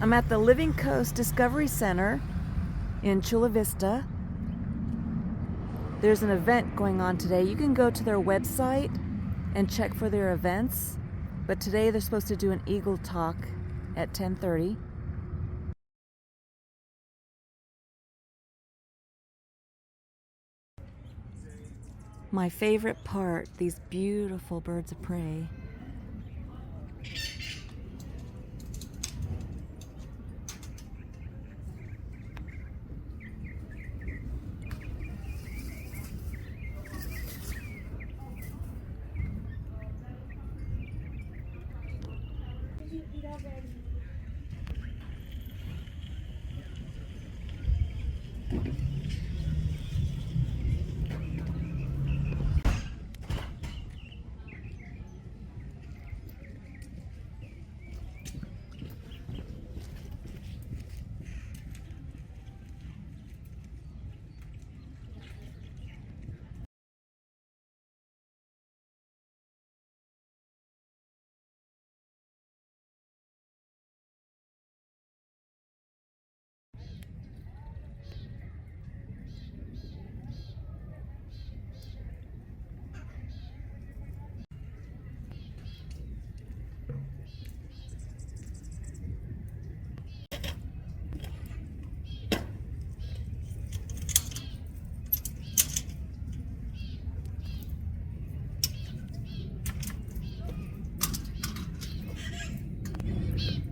I'm at the Living Coast Discovery Center in Chula Vista. There's an event going on today. You can go to their website and check for their events. But today they're supposed to do an eagle talk at 10:30. My favorite part, these beautiful birds of prey. Did you eat already?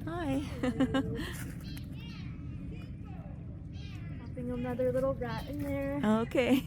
Hi. Popping another little rat in there. Okay.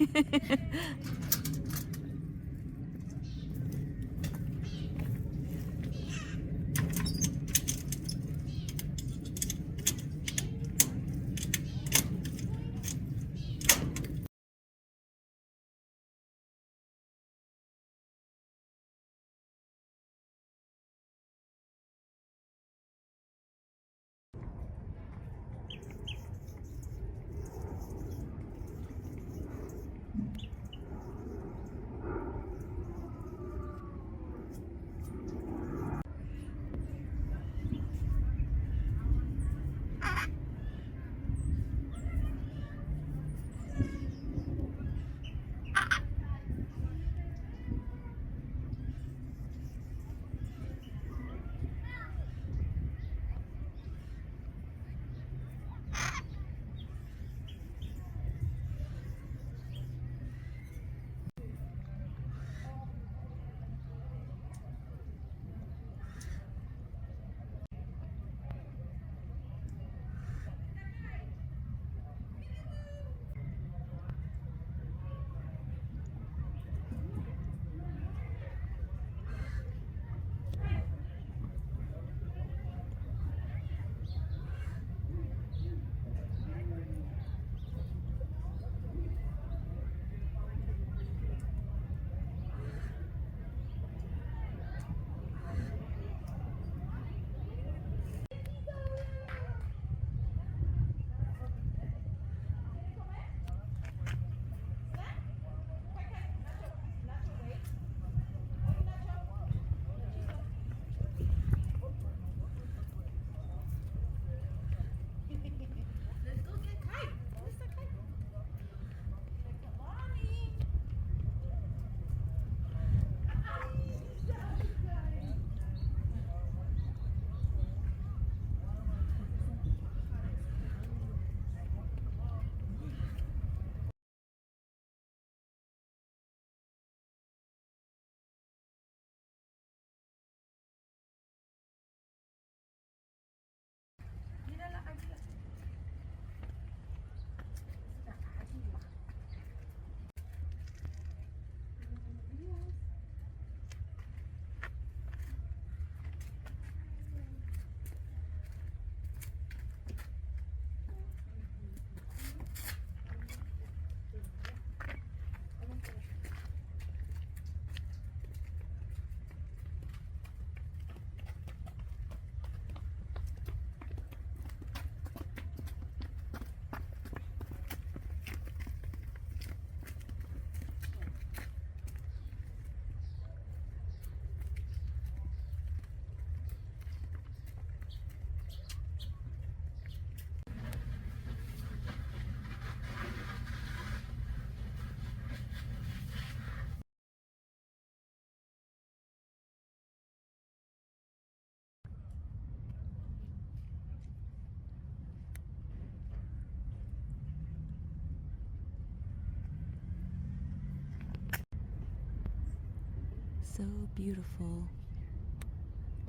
So beautiful.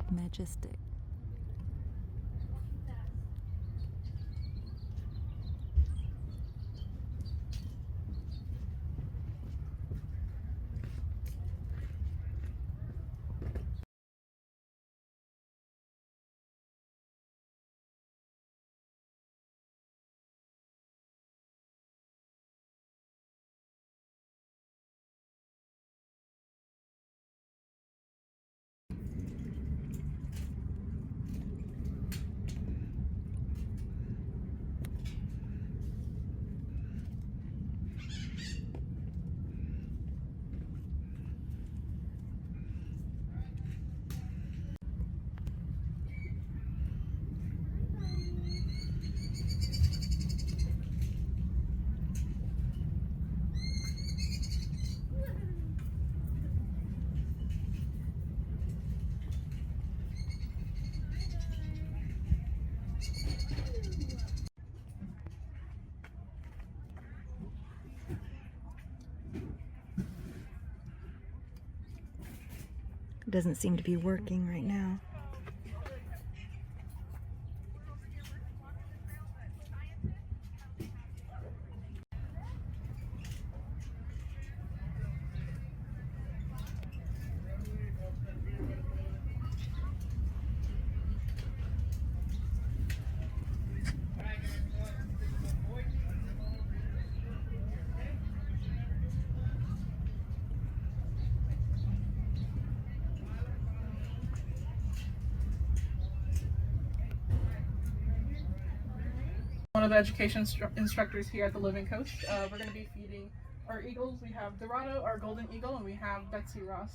Majestic. It doesn't seem to be working right now. One of the education instructors here at the Living Coast. We're going to be feeding our eagles. We have Dorado, our golden eagle, and we have Betsy Ross,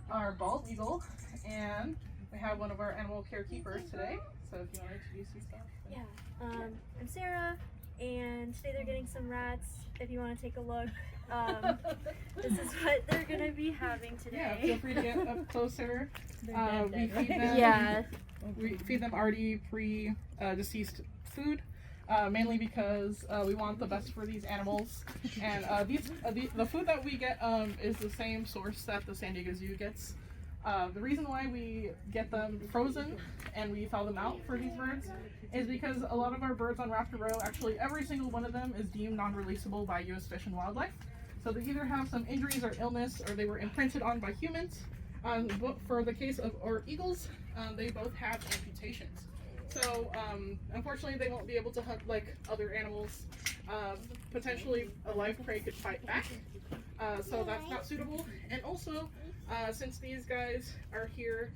our bald eagle, and we have one of our animal care keepers today. So if you want to introduce yourself. Yeah, I'm Sarah, and today they're getting some rats. If you want to take a look, this is what they're going to be having today. Yeah, feel free to get up closer. We feed them. Yeah. We feed them already pre-deceased food. Mainly because we want the best for these animals, and the food that we get is the same source that the San Diego Zoo gets. The reason why we get them frozen and we thaw them out for these birds is because a lot of our birds on Raptor Row, actually every single one of them, is deemed non-releasable by U.S. Fish and Wildlife. So they either have some injuries or illness, or they were imprinted on by humans. But for the case of our eagles, they both have amputations. So, unfortunately, they won't be able to hunt like other animals. Potentially, a live prey could fight back. So that's not suitable. And also, since these guys are here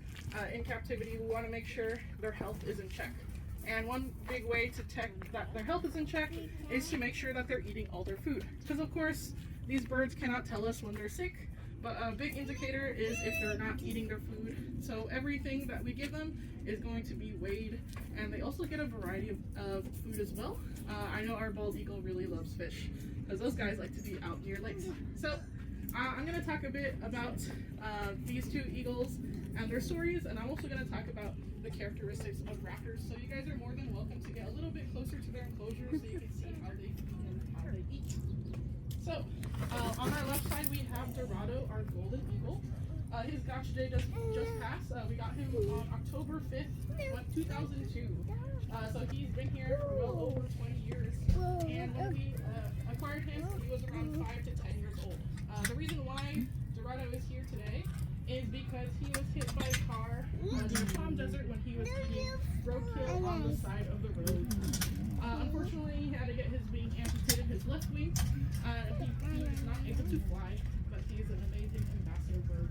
in captivity, we want to make sure their health is in check. And one big way to check that their health is in check is to make sure that they're eating all their food. Because, of course, these birds cannot tell us when they're sick. But a big indicator is if they're not eating their food. So everything that we give them is going to be weighed, and they also get a variety of food as well. I know our bald eagle really loves fish, because those guys like to be out near lakes. So I'm going to talk a bit about these two eagles and their stories, and I'm also going to talk about the characteristics of raptors. So you guys are more than welcome to get a little bit closer to their enclosure so you can see how they feed and how they eat. So, on our left side we have Dorado, our golden eagle. His gotcha day just passed. We got him on October 5th, 2002. So he's been here for well over 20 years. And when we acquired him, he was around 5 to 10 years old. The reason why Dorado is here today is because he was hit by a car in the Palm Desert when he was eating roadkill on the side of the road. Unfortunately, he had to get his wing amputated, his left wing. He is not able to fly, but he is an amazing ambassador bird.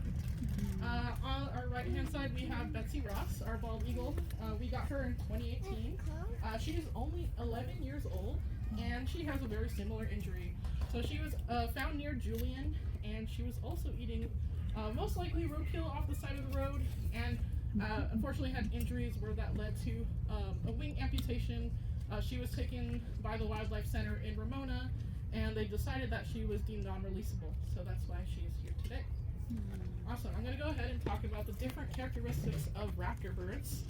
On our right hand side, we have Betsy Ross, our bald eagle. We got her in 2018. She is only 11 years old, and she has a very similar injury. So she was found near Julian, and she was also eating most likely roadkill off the side of the road, and unfortunately had injuries where that led to a wing amputation. She was taken by the Wildlife Center in Ramona, and they decided that she was deemed non-releasable, so that's why she is here today. Awesome. I'm going to go ahead and talk about the different characteristics of raptor birds.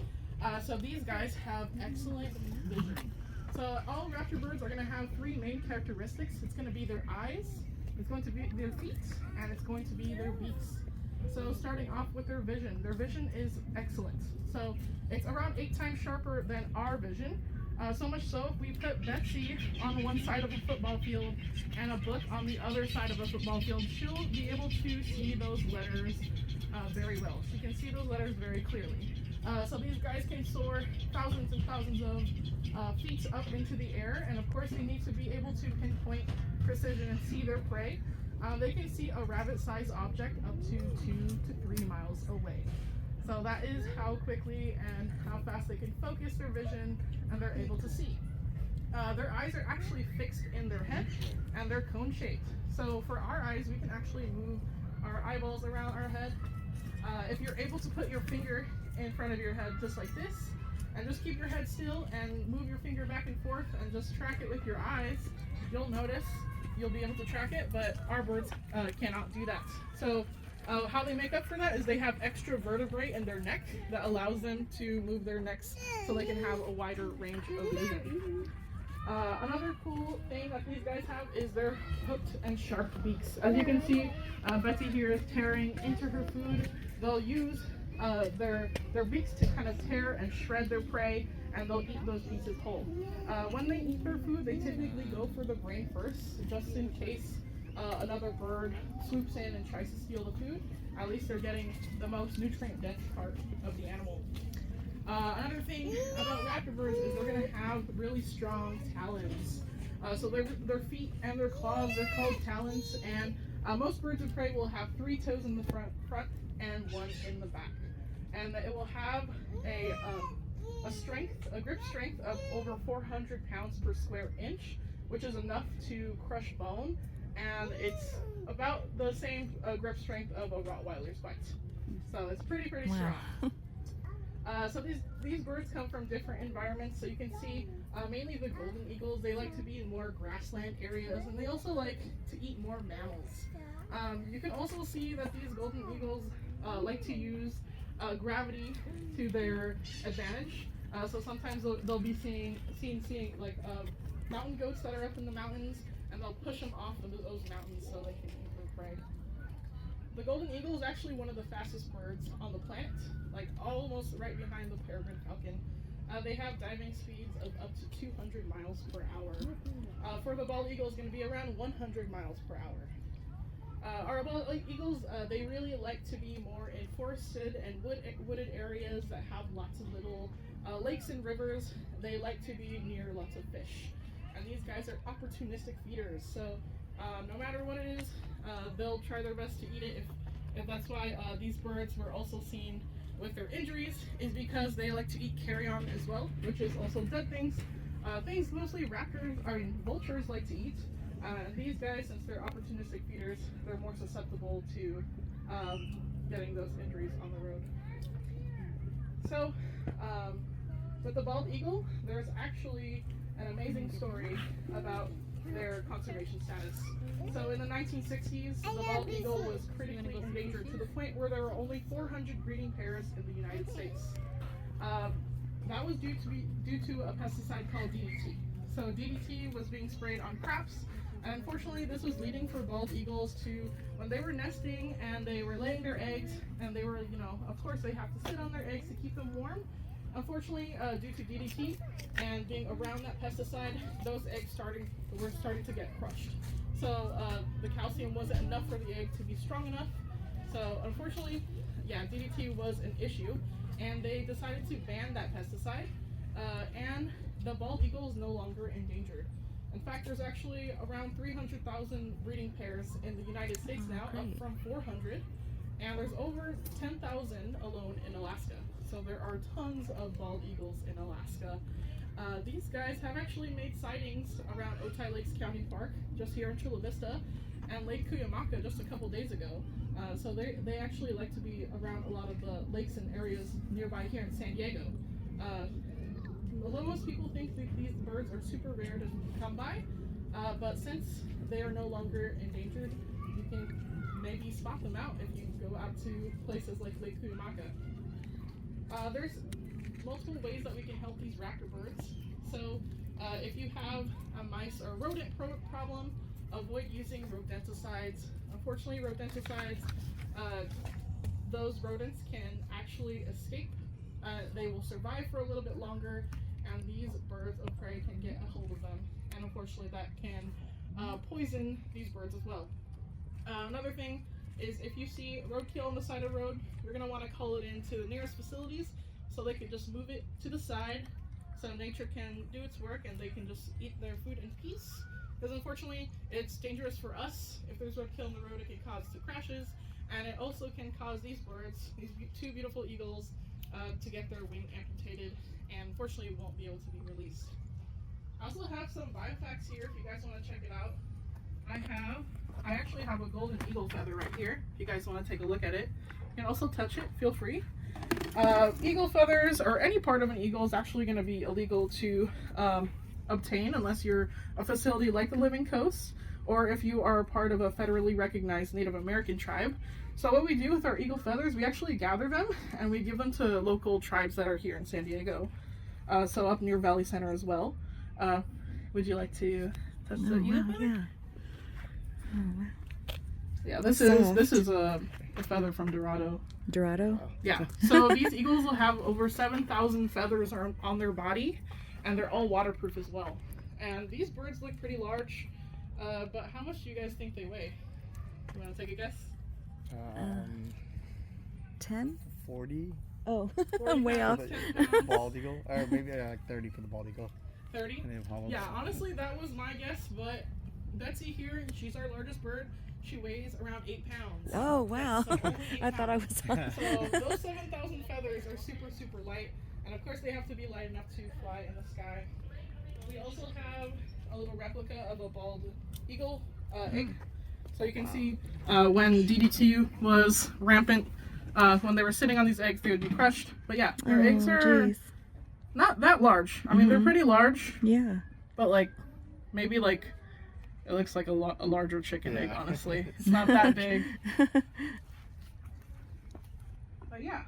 So these guys have excellent vision. So all raptor birds are going to have three main characteristics. It's going to be their eyes, it's going to be their feet, and it's going to be their beaks. So starting off with their vision is excellent. So it's around 8 times sharper than our vision. So much so, if we put Betsy on one side of a football field and a book on the other side of a football field, she'll be able to see those letters very well. She can see those letters very clearly. So these guys can soar thousands and thousands of feet up into the air, and of course they need to be able to pinpoint precision and see their prey. They can see a rabbit-sized object up to 2 to 3 miles away. So that is how quickly and how fast they can focus their vision and they're able to see. Their eyes are actually fixed in their head and they're cone-shaped. So for our eyes, we can actually move our eyeballs around our head. If you're able to put your finger in front of your head just like this, and just keep your head still and move your finger back and forth and just track it with your eyes, you'll notice you'll be able to track it, but our birds cannot do that. So how they make up for that is they have extra vertebrae in their neck that allows them to move their necks so they can have a wider range of vision. Another cool thing that these guys have is their hooked and sharp beaks. As you can see, Betsy here is tearing into her food. They'll use their beaks to kind of tear and shred their prey, and they'll eat those pieces whole. When they eat their food, they typically go for the brain first, just in case another bird swoops in and tries to steal the food. At least they're getting the most nutrient-dense part of the animal. Another thing about raptor birds is they're going to have really strong talons. So their feet and their claws, they're called talons, and most birds of prey will have 3 toes in the front and 1 in the back. And it will have a grip strength of over 400 pounds per square inch, which is enough to crush bone, and it's about the same grip strength of a Rottweiler's bite. So it's pretty strong. So these birds come from different environments. So you can see mainly the golden eagles, they like to be in more grassland areas, and they also like to eat more mammals. You can also see that these golden eagles like to use gravity to their advantage. So sometimes they'll be seeing like mountain goats that are up in the mountains, and they'll push them off of those mountains so they can eat their prey. The golden eagle is actually one of the fastest birds on the planet, like almost right behind the peregrine falcon. They have diving speeds of up to 200 miles per hour. For the bald eagle, it's going to be around 100 miles per hour. Our bald eagles, they really like to be more in forested and wooded areas that have lots of little lakes and rivers. They like to be near lots of fish. And these guys are opportunistic feeders, so no matter what it is, they'll try their best to eat it. If that's why these birds were also seen with their injuries, is because they like to eat carrion as well, which is also dead things. Things mostly vultures like to eat. These guys, since they're opportunistic feeders, they're more susceptible to getting those injuries on the road. So, with the bald eagle, there's actually an amazing story about their conservation status. So in the 1960s, the bald eagle was critically endangered to the point where there were only 400 breeding pairs in the United States. That was due to a pesticide called DDT. So DDT was being sprayed on crops, and unfortunately this was leading for bald eagles to, when they were nesting and they were laying their eggs, and they were, of course they have to sit on their eggs to keep them warm. Unfortunately, due to DDT and being around that pesticide, those eggs were starting to get crushed. So the calcium wasn't enough for the egg to be strong enough. So unfortunately, yeah, DDT was an issue, and they decided to ban that pesticide, and the bald eagle is no longer endangered. In fact, there's actually around 300,000 breeding pairs in the United States now, up from 400, and there's over 10,000 alone in Alaska. So there are tons of bald eagles in Alaska. These guys have actually made sightings around Otay Lakes County Park, just here in Chula Vista, and Lake Cuyamaca just a couple days ago. So they actually like to be around a lot of the lakes and areas nearby here in San Diego. Although most people think that these birds are super rare to come by, but since they are no longer endangered, you can maybe spot them out if you go out to places like Lake Cuyamaca. There's multiple ways that we can help these raptor birds. So if you have a mice or rodent problem, avoid using rodenticides. Unfortunately, rodenticides those rodents can actually escape. They will survive for a little bit longer, and these birds of prey can get a hold of them. And unfortunately, that can poison these birds as well. Another thing is if you see roadkill on the side of the road, you're going to want to call it into the nearest facilities so they can just move it to the side so nature can do its work and they can just eat their food in peace. Because unfortunately, it's dangerous for us. If there's roadkill on the road, it can cause two crashes, and it also can cause these birds, these two beautiful eagles, to get their wing amputated, and unfortunately won't be able to be released. I also have some biofacts here if you guys want to check it out. I actually have a golden eagle feather right here if you guys want to take a look at it. You can also touch it, feel free. Eagle feathers, or any part of an eagle, is actually going to be illegal to obtain unless you're a facility like the Living Coast, or if you are a part of a federally recognized Native American tribe. So what we do with our eagle feathers, we actually gather them and we give them to local tribes that are here in San Diego. So up near Valley Center as well. Would you like to touch the eagle feather? Yeah. Oh, wow. Yeah, this is a feather from Dorado. Dorado? Yeah. So these eagles will have over 7,000 feathers on their body, and they're all waterproof as well. And these birds look pretty large, but how much do you guys think they weigh? You want to take a guess? 10? 40 Oh, 40 I'm way pounds, off. 10 pounds? bald eagle, or maybe like 30 for the bald eagle. 30? And then hollows. Yeah, honestly, that was my guess, but Betsy here, she's our largest bird. She weighs around 8 pounds. Oh, wow. So only 8 I thought I pounds. was on. So those 7,000 feathers are super, super light. And of course they have to be light enough to fly in the sky. We also have a little replica of a bald eagle egg. So you can see when DDT was rampant, when they were sitting on these eggs, they would be crushed. But yeah, their eggs are not that large. I mean, they're pretty large. Yeah. But like, maybe like, it looks like a larger chicken egg, honestly. It's not that big. But yeah.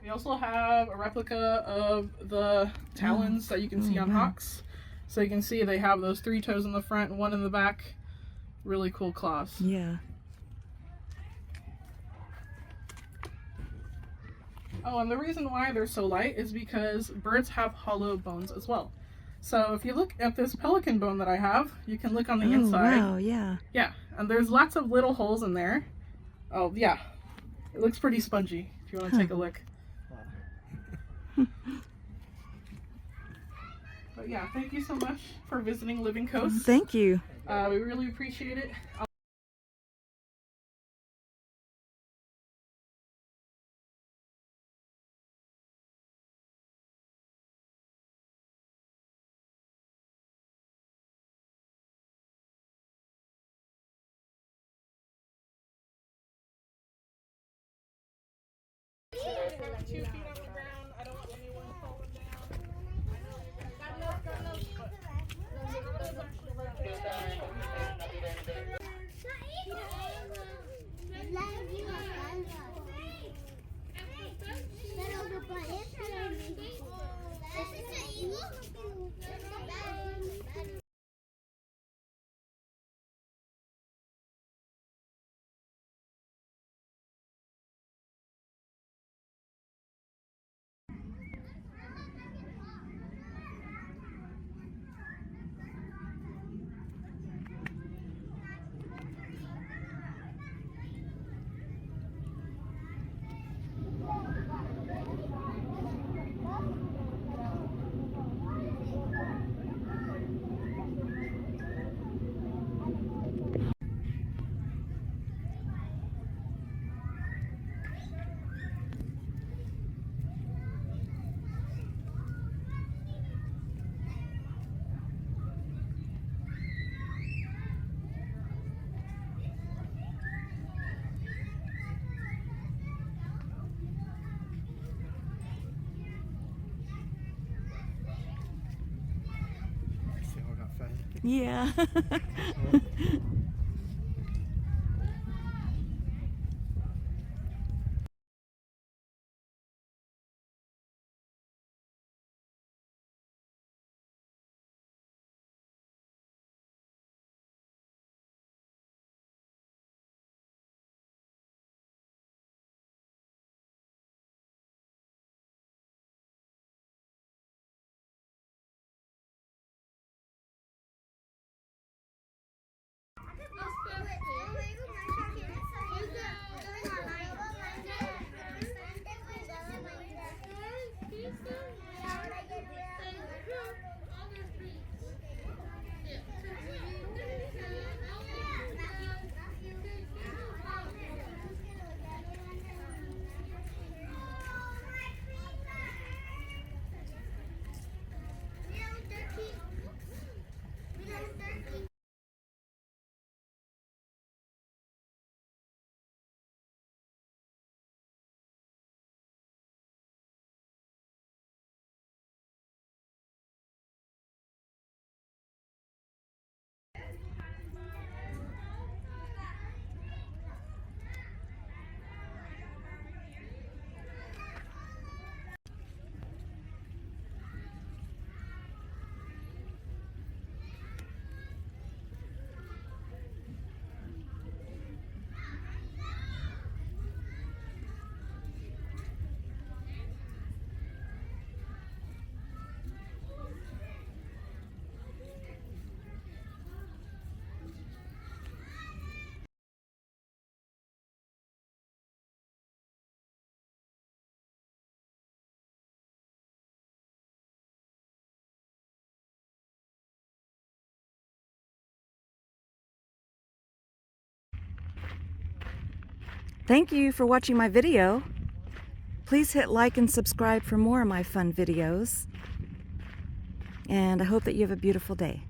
We also have a replica of the talons that you can see on hawks. So you can see they have those 3 toes in the front and 1 in the back. Really cool claws. Yeah. Oh, and the reason why they're so light is because birds have hollow bones as well. So if you look at this pelican bone that I have, you can look on the inside. Wow, yeah. Yeah, and there's lots of little holes in there. Oh, yeah. It looks pretty spongy if you want to take a look. But yeah, thank you so much for visiting Living Coast. Thank you. We really appreciate it. Have 2 feet on the ground. I don't want anyone falling down. See how I got fed? Yeah. Thank you for watching my video. Please hit like and subscribe for more of my fun videos. And I hope that you have a beautiful day.